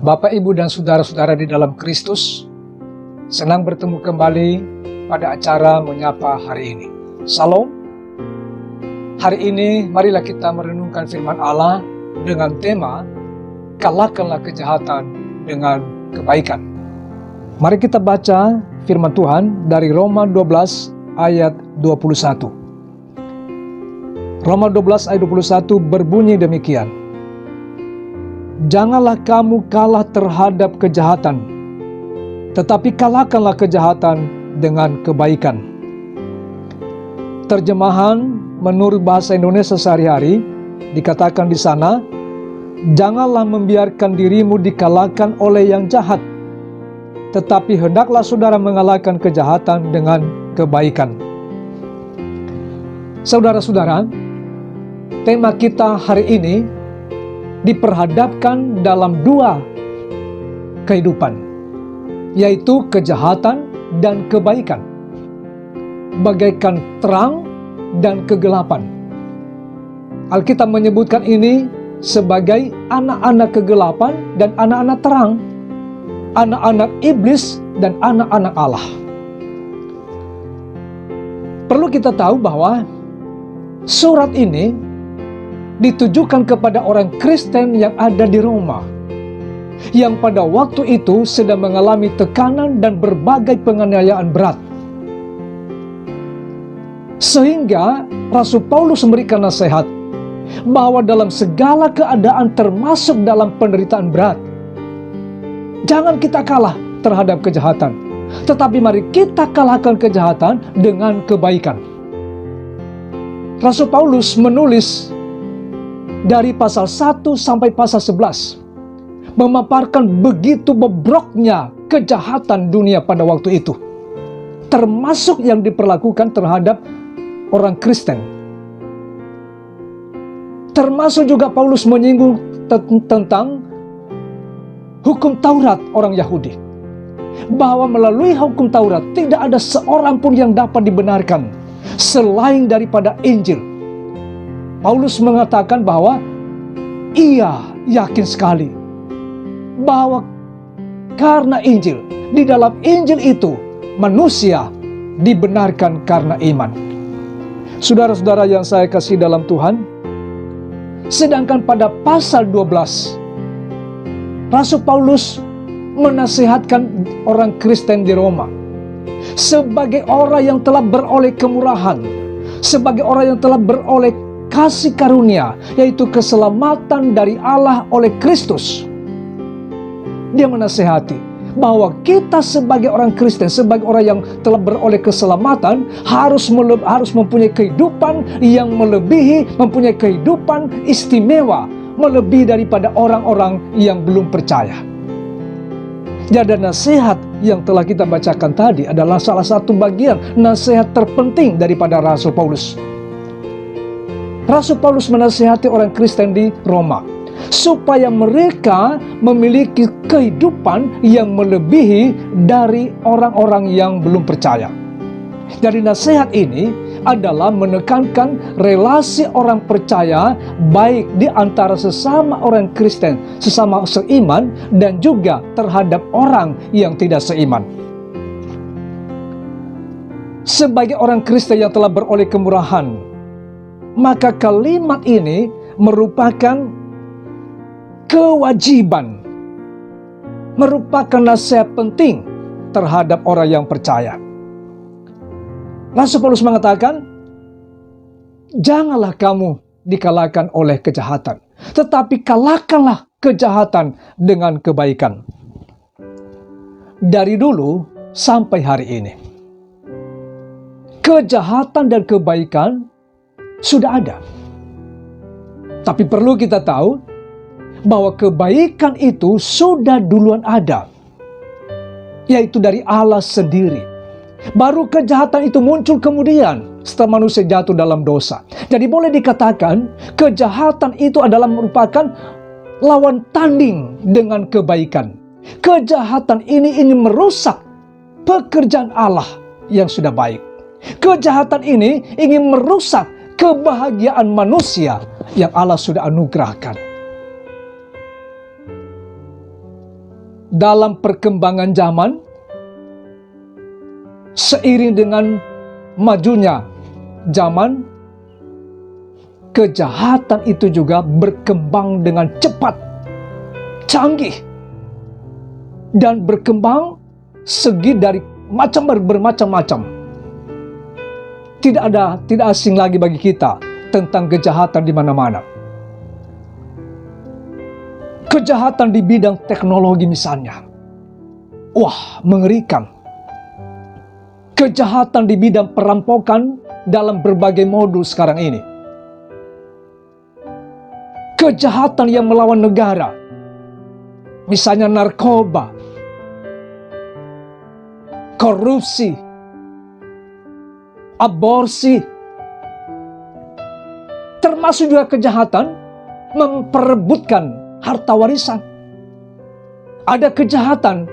Bapak, Ibu, dan saudara-saudara di dalam Kristus, senang bertemu kembali pada acara Menyapa hari ini. Salam. Hari ini marilah kita merenungkan firman Allah dengan tema Kalahkanlah kejahatan dengan kebaikan. Mari kita baca firman Tuhan dari Roma 12 ayat 21. Roma 12 ayat 21 berbunyi demikian. Janganlah kamu kalah terhadap kejahatan, tetapi kalahkanlah kejahatan dengan kebaikan. Terjemahan menurut bahasa Indonesia sehari-hari dikatakan di sana, janganlah membiarkan dirimu dikalahkan oleh yang jahat, tetapi hendaklah saudara mengalahkan kejahatan dengan kebaikan. Saudara-saudara, tema kita hari ini diperhadapkan dalam dua kehidupan, yaitu kejahatan dan kebaikan, bagaikan terang dan kegelapan. Alkitab menyebutkan ini sebagai anak-anak kegelapan dan anak-anak terang, anak-anak iblis dan anak-anak Allah. Perlu kita tahu bahwa surat ini ditujukan kepada orang Kristen yang ada di Roma, yang pada waktu itu sedang mengalami tekanan dan berbagai penganiayaan berat. Sehingga Rasul Paulus memberikan nasihat bahwa dalam segala keadaan termasuk dalam penderitaan berat, jangan kita kalah terhadap kejahatan, tetapi mari kita kalahkan kejahatan dengan kebaikan. Rasul Paulus menulis dari pasal 1 sampai pasal 11 memaparkan begitu bobroknya kejahatan dunia pada waktu itu, termasuk yang diperlakukan terhadap orang Kristen. Termasuk juga Paulus menyinggung tentang hukum Taurat orang Yahudi, bahwa melalui hukum Taurat tidak ada seorang pun yang dapat dibenarkan selain daripada Injil. Paulus mengatakan bahwa ia yakin sekali bahwa karena Injil, di dalam Injil itu manusia dibenarkan karena iman. Saudara-saudara yang saya kasih dalam Tuhan, sedangkan pada pasal 12 Rasul Paulus menasihatkan orang Kristen di Roma sebagai orang yang telah beroleh kemurahan, sebagai orang yang telah beroleh kasih karunia, yaitu keselamatan dari Allah oleh Kristus. Dia menasihati bahwa kita sebagai orang Kristen, sebagai orang yang telah beroleh keselamatan, harus mempunyai kehidupan yang melebihi, mempunyai kehidupan istimewa, melebihi daripada orang-orang yang belum percaya. Jadi nasihat yang telah kita bacakan tadi adalah salah satu bagian nasihat terpenting daripada Rasul Paulus. Rasul Paulus menasihati orang Kristen di Roma supaya mereka memiliki kehidupan yang melebihi dari orang-orang yang belum percaya. Dari nasihat ini adalah menekankan relasi orang percaya baik di antara sesama orang Kristen, sesama seiman, dan juga terhadap orang yang tidak seiman. Sebagai orang Kristen yang telah beroleh kemurahan, maka kalimat ini merupakan kewajiban, merupakan nasihat penting terhadap orang yang percaya. Rasul Paulus mengatakan, janganlah kamu dikalahkan oleh kejahatan, tetapi kalahkanlah kejahatan dengan kebaikan. Dari dulu sampai hari ini, kejahatan dan kebaikan sudah ada. Tapi perlu kita tahu bahwa kebaikan itu sudah duluan ada, yaitu dari Allah sendiri. Baru kejahatan itu muncul kemudian setelah manusia jatuh dalam dosa. Jadi boleh dikatakan kejahatan itu adalah merupakan lawan tanding dengan kebaikan. Kejahatan ini ingin merusak pekerjaan Allah yang sudah baik. Kejahatan ini ingin merusak kebahagiaan manusia yang Allah sudah anugerahkan. dalam perkembangan zaman, seiring dengan majunya zaman, kejahatan itu juga berkembang dengan cepat, canggih, dan berkembang segi dari bermacam-macam. Tidak asing lagi bagi kita tentang kejahatan di mana-mana. Kejahatan di bidang teknologi misalnya. Wah, mengerikan. Kejahatan di bidang perampokan dalam berbagai modus sekarang ini. Kejahatan yang melawan negara. Misalnya narkoba, korupsi, aborsi, termasuk juga kejahatan memperebutkan harta warisan. Ada kejahatan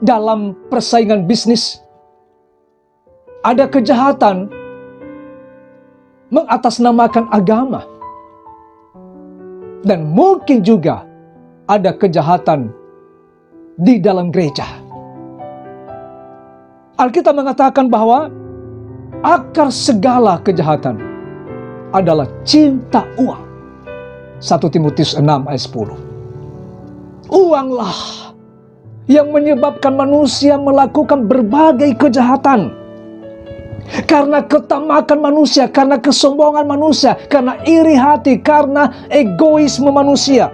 dalam persaingan bisnis. Ada kejahatan mengatasnamakan agama. Dan mungkin juga ada kejahatan di dalam gereja. Alkitab mengatakan bahwa akar segala kejahatan adalah cinta uang. 1 Timotius 6 ayat 10. Uanglah yang menyebabkan manusia melakukan berbagai kejahatan. Karena ketamakan manusia, karena kesombongan manusia, karena iri hati, karena egoisme manusia,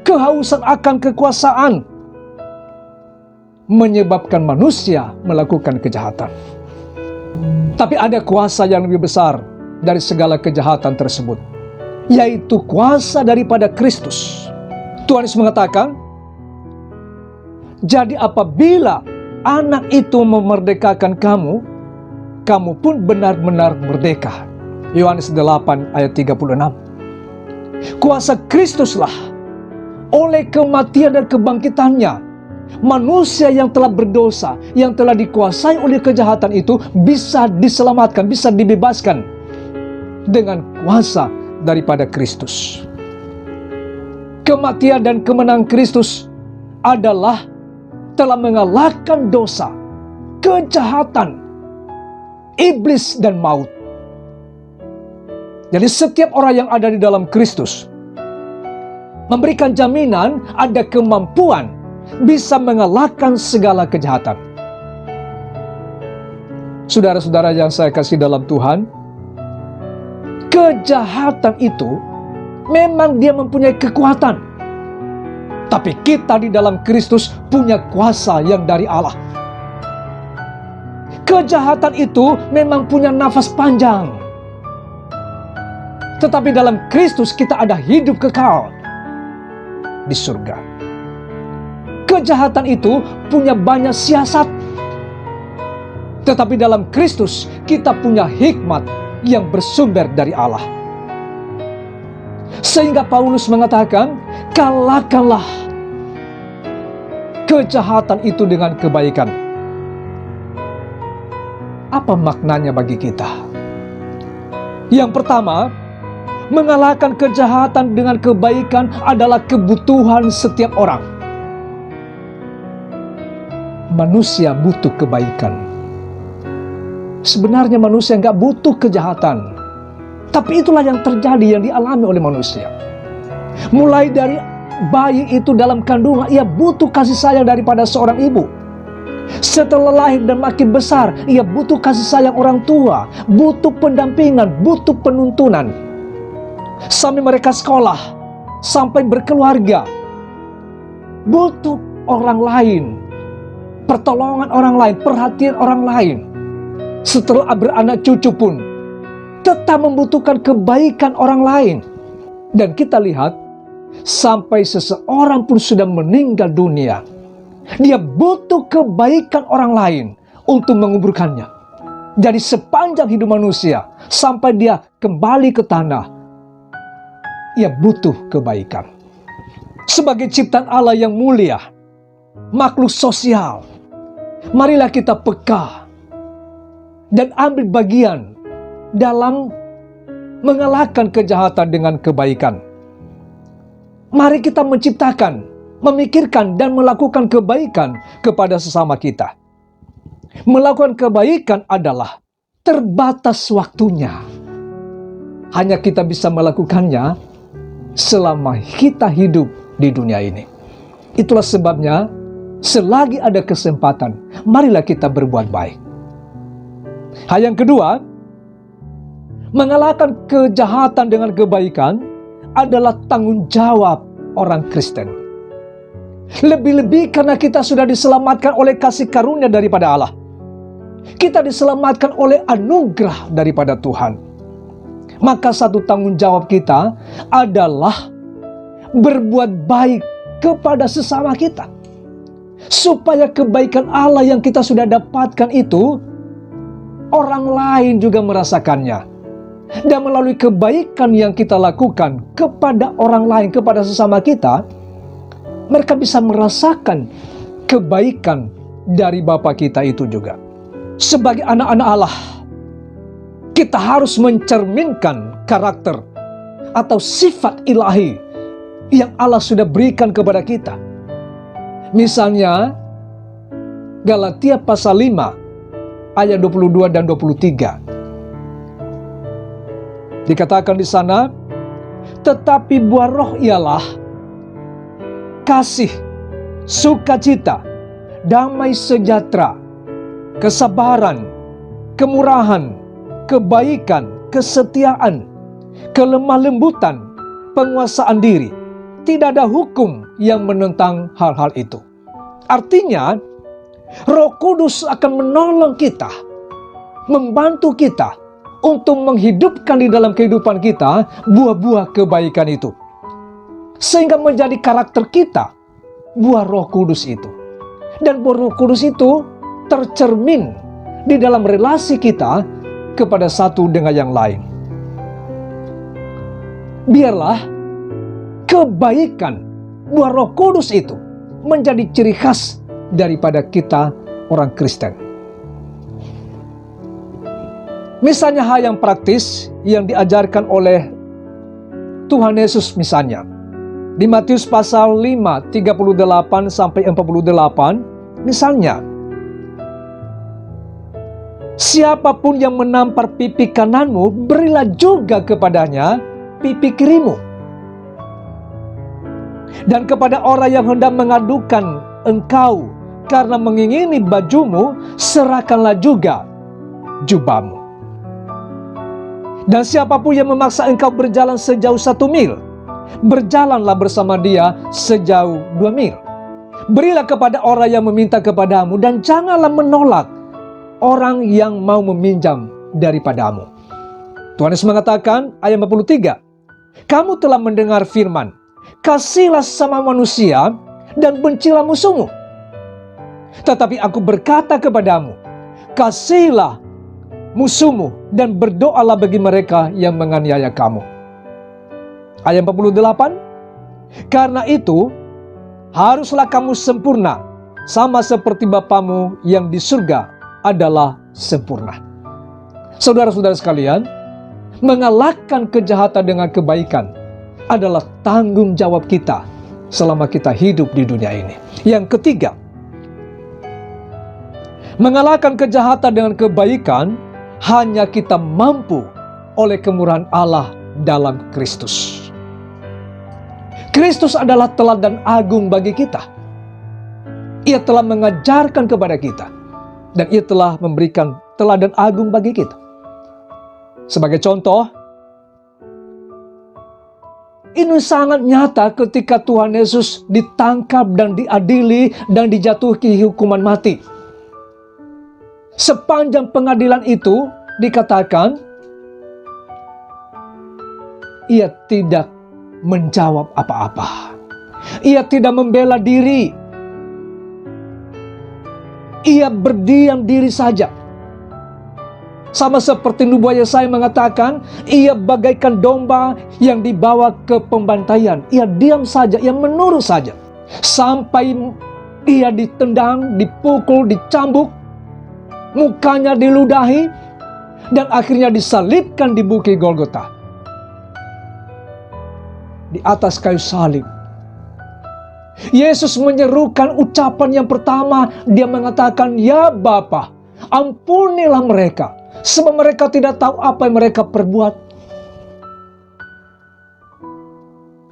kehausan akan kekuasaan, menyebabkan manusia melakukan kejahatan. Tapi ada kuasa yang lebih besar dari segala kejahatan tersebut, yaitu kuasa daripada Kristus. Tuhan Yesus mengatakan, jadi apabila anak itu memerdekakan kamu, kamu pun benar-benar merdeka. Yohanes 8 ayat 36. Kuasa Kristuslah, oleh kematian dan kebangkitannya, manusia yang telah berdosa, yang telah dikuasai oleh kejahatan itu bisa diselamatkan, bisa dibebaskan dengan kuasa daripada Kristus. Kematian dan kemenangan Kristus adalah telah mengalahkan dosa, kejahatan, iblis dan maut. Jadi setiap orang yang ada di dalam Kristus memberikan jaminan ada kemampuan bisa mengalahkan segala kejahatan. Saudara-saudara yang saya kasih dalam Tuhan, kejahatan itu memang dia mempunyai kekuatan. Tapi kita di dalam Kristus punya kuasa yang dari Allah. Kejahatan itu memang punya nafas panjang. Tetapi dalam Kristus kita ada hidup kekal di surga. Kejahatan itu punya banyak siasat. Tetapi dalam Kristus kita punya hikmat yang bersumber dari Allah. Sehingga Paulus mengatakan, kalahkanlah kejahatan itu dengan kebaikan. Apa maknanya bagi kita? Yang pertama, mengalahkan kejahatan dengan kebaikan adalah kebutuhan setiap orang. Manusia butuh kebaikan. Sebenarnya manusia nggak butuh kejahatan. Tapi itulah yang terjadi, yang dialami oleh manusia. Mulai dari bayi itu dalam kandungan, ia butuh kasih sayang daripada seorang ibu. Setelah lahir dan makin besar, ia butuh kasih sayang orang tua, butuh pendampingan, butuh penuntunan. Sampai mereka sekolah, sampai berkeluarga, butuh orang lain, pertolongan orang lain, perhatian orang lain. Setelah beranak cucu pun tetap membutuhkan kebaikan orang lain. Dan kita lihat, sampai seseorang pun sudah meninggal dunia, dia butuh kebaikan orang lain untuk menguburkannya. Jadi sepanjang hidup manusia, sampai dia kembali ke tanah, ia butuh kebaikan. Sebagai ciptaan Allah yang mulia, makhluk sosial, marilah kita peka dan ambil bagian dalam mengalahkan kejahatan dengan kebaikan. Mari kita menciptakan memikirkan dan melakukan kebaikan kepada sesama kita. Melakukan kebaikan adalah terbatas waktunya. Hanya kita bisa melakukannya selama kita hidup di dunia ini. Itulah sebabnya, selagi ada kesempatan, marilah kita berbuat baik. Hal yang kedua, mengalahkan kejahatan dengan kebaikan adalah tanggung jawab orang Kristen. Lebih-lebih karena kita sudah diselamatkan oleh kasih karunia daripada Allah. Kita diselamatkan oleh anugerah daripada Tuhan. Maka satu tanggung jawab kita adalah berbuat baik kepada sesama kita. Supaya kebaikan Allah yang kita sudah dapatkan itu, orang lain juga merasakannya. Dan melalui kebaikan yang kita lakukan kepada orang lain, kepada sesama kita, mereka bisa merasakan kebaikan dari Bapa kita itu juga. Sebagai anak-anak Allah, kita harus mencerminkan karakter atau sifat ilahi yang Allah sudah berikan kepada kita. Misalnya, Galatia pasal 5 ayat 22 dan 23. Dikatakan di sana, tetapi buah roh ialah kasih, sukacita, damai sejahtera, kesabaran, kemurahan, kebaikan, kesetiaan, kelemah lembutan, penguasaan diri. Tidak ada hukum yang menentang hal-hal itu. Artinya, Roh Kudus akan menolong kita, membantu kita untuk menghidupkan di dalam kehidupan kita buah-buah kebaikan itu. Sehingga menjadi karakter kita, buah Roh Kudus itu. Dan buah Roh Kudus itu tercermin di dalam relasi kita kepada satu dengan yang lain. Biarlah kebaikan buah Roh Kudus itu menjadi ciri khas daripada kita orang Kristen. Misalnya hal yang praktis yang diajarkan oleh Tuhan Yesus misalnya. Di Matius pasal 5, 38 sampai 48, misalnya, siapapun yang menampar pipi kananmu, berilah juga kepadanya pipi kirimu. Dan kepada orang yang hendak mengadukan engkau karena mengingini bajumu, serahkanlah juga jubahmu. Dan siapapun yang memaksa engkau berjalan sejauh 1 mil, berjalanlah bersama dia sejauh 2 mil. Berilah kepada orang yang meminta kepadamu, dan janganlah menolak orang yang mau meminjam daripadamu. Tuhan Yesus mengatakan, ayat 43, kamu telah mendengar firman, kasihlah sama manusia dan bencilah musuhmu. Tetapi aku berkata kepadamu, kasihilah musuhmu dan berdoalah bagi mereka yang menganiaya kamu. Ayat 48, karena itu haruslah kamu sempurna, sama seperti Bapamu yang di surga adalah sempurna. Saudara-saudara sekalian, mengalahkan kejahatan dengan kebaikan adalah tanggung jawab kita selama kita hidup di dunia ini. Yang ketiga, mengalahkan kejahatan dengan kebaikan hanya kita mampu oleh kemurahan Allah dalam Kristus. Kristus adalah teladan agung bagi kita. Ia telah mengajarkan kepada kita, dan Ia telah memberikan teladan agung bagi kita. Sebagai contoh, ini sangat nyata ketika Tuhan Yesus ditangkap dan diadili dan dijatuhi hukuman mati. Sepanjang pengadilan itu dikatakan, Ia tidak menjawab apa-apa. Ia tidak membela diri. Ia berdiam diri saja. Sama seperti nubuat Yesaya mengatakan, ia bagaikan domba yang dibawa ke pembantaian. Ia diam saja, ia menurut saja. Sampai ia ditendang, dipukul, dicambuk, mukanya diludahi, dan akhirnya disalibkan di Bukit Golgota. Di atas kayu salib, Yesus menyerukan ucapan yang pertama. Dia mengatakan, "Ya Bapa, ampunilah mereka, sebab mereka tidak tahu apa yang mereka perbuat."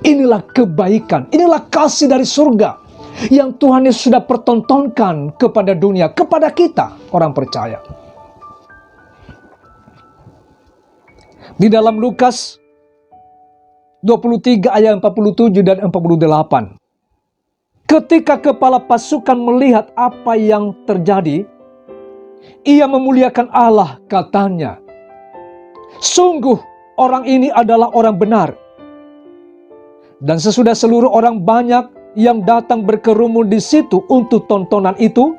Inilah kebaikan, inilah kasih dari surga yang Tuhan Yesus sudah pertontonkan kepada dunia, kepada kita, orang percaya. Di dalam Lukas 23 ayat 47 dan 48. Ketika kepala pasukan melihat apa yang terjadi, ia memuliakan Allah, katanya, "Sungguh orang ini adalah orang benar." Dan sesudah seluruh orang banyak yang datang berkerumun di situ untuk tontonan itu,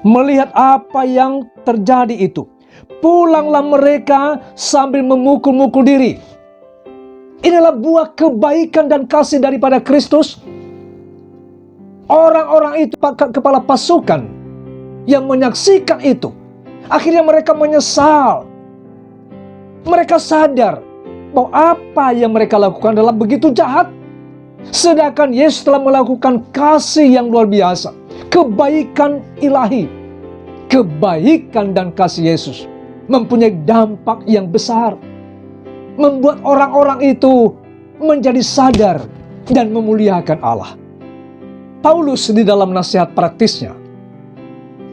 melihat apa yang terjadi itu, pulanglah mereka sambil memukul-mukul diri. Inilah buah kebaikan dan kasih daripada Kristus. Orang-orang itu, kepala pasukan yang menyaksikan itu, akhirnya mereka menyesal. Mereka sadar bahwa apa yang mereka lakukan adalah begitu jahat. Sedangkan Yesus telah melakukan kasih yang luar biasa. Kebaikan ilahi. Kebaikan dan kasih Yesus mempunyai dampak yang besar. Membuat orang-orang itu menjadi sadar dan memuliakan Allah. Paulus di dalam nasihat praktisnya,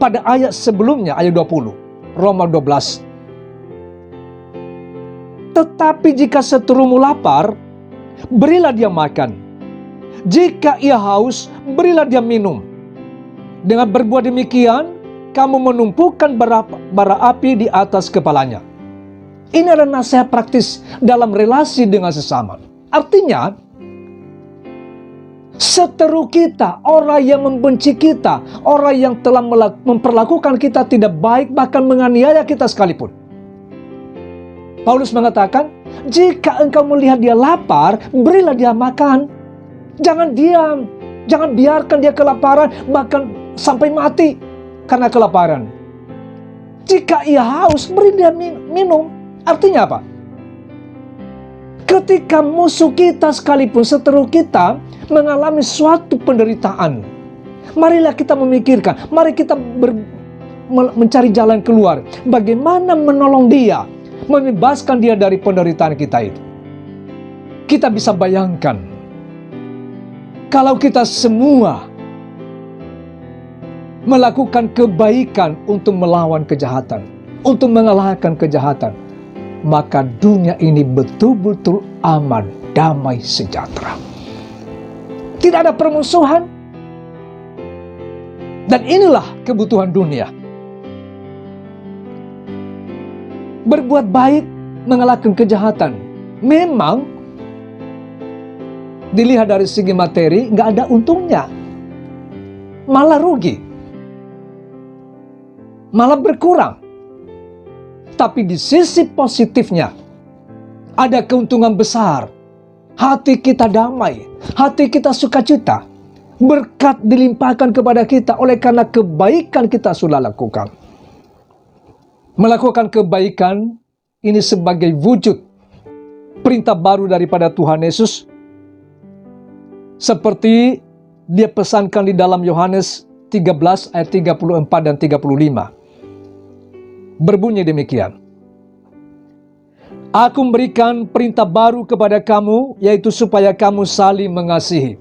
pada ayat sebelumnya, ayat 20, Roma 12. "Tetapi jika seterumu lapar, berilah dia makan. Jika ia haus, berilah dia minum. Dengan berbuat demikian, kamu menumpukan bara api di atas kepalanya." Ini adalah nasihat praktis dalam relasi dengan sesama. Artinya, seteru kita, orang yang membenci kita, orang yang telah memperlakukan kita tidak baik, bahkan menganiaya kita sekalipun, Paulus mengatakan, jika engkau melihat dia lapar, berilah dia makan. Jangan diam, jangan biarkan dia kelaparan, bahkan sampai mati karena kelaparan. Jika ia haus, beri dia minum. Artinya apa? Ketika musuh kita sekalipun, seteru kita mengalami suatu penderitaan, marilah kita memikirkan, mari kita mencari jalan keluar. Bagaimana menolong dia, membebaskan dia dari penderitaan kita itu. Kita bisa bayangkan, kalau kita semua melakukan kebaikan untuk melawan kejahatan, untuk mengalahkan kejahatan, maka dunia ini betul-betul aman, damai, sejahtera. Tidak ada permusuhan. Dan inilah kebutuhan dunia. Berbuat baik, mengalahkan kejahatan. Memang dilihat dari segi materi, nggak ada untungnya. Malah rugi. Malah berkurang. Tapi di sisi positifnya, ada keuntungan besar. Hati kita damai, hati kita sukacita. Berkat dilimpahkan kepada kita oleh karena kebaikan kita sudah lakukan. Melakukan kebaikan ini sebagai wujud perintah baru daripada Tuhan Yesus. Seperti dia pesankan di dalam Yohanes 13 ayat 34 dan 35. Berbunyi demikian. "Aku memberikan perintah baru kepada kamu, yaitu supaya kamu saling mengasihi.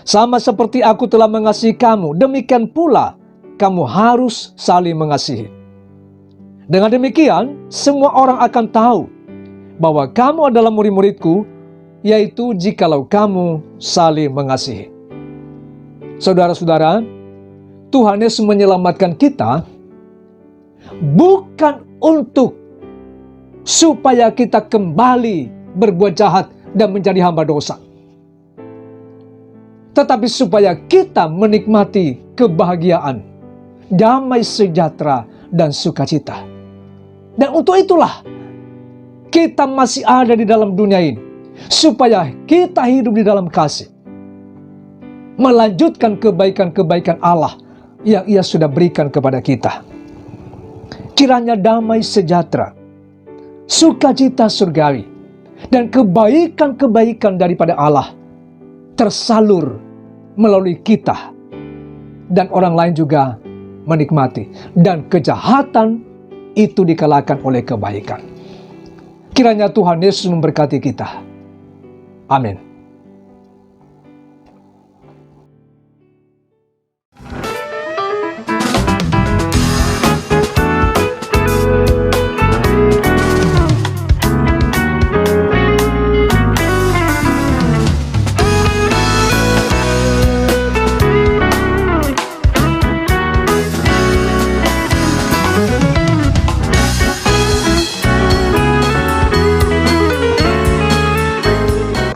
Sama seperti aku telah mengasihi kamu, demikian pula kamu harus saling mengasihi. Dengan demikian, semua orang akan tahu bahwa kamu adalah murid-muridku, yaitu jikalau kamu saling mengasihi." Saudara-saudara, Tuhan Yesus menyelamatkan kita bukan untuk supaya kita kembali berbuat jahat dan menjadi hamba dosa, tetapi supaya kita menikmati kebahagiaan, damai sejahtera, dan sukacita. Dan untuk itulah kita masih ada di dalam dunia ini, supaya kita hidup di dalam kasih, melanjutkan kebaikan-kebaikan Allah yang Ia sudah berikan kepada kita. Kiranya damai sejahtera, sukacita surgawi, dan kebaikan-kebaikan daripada Allah tersalur melalui kita, dan orang lain juga menikmati, dan kejahatan itu dikalahkan oleh kebaikan. Kiranya Tuhan Yesus memberkati kita. Amin.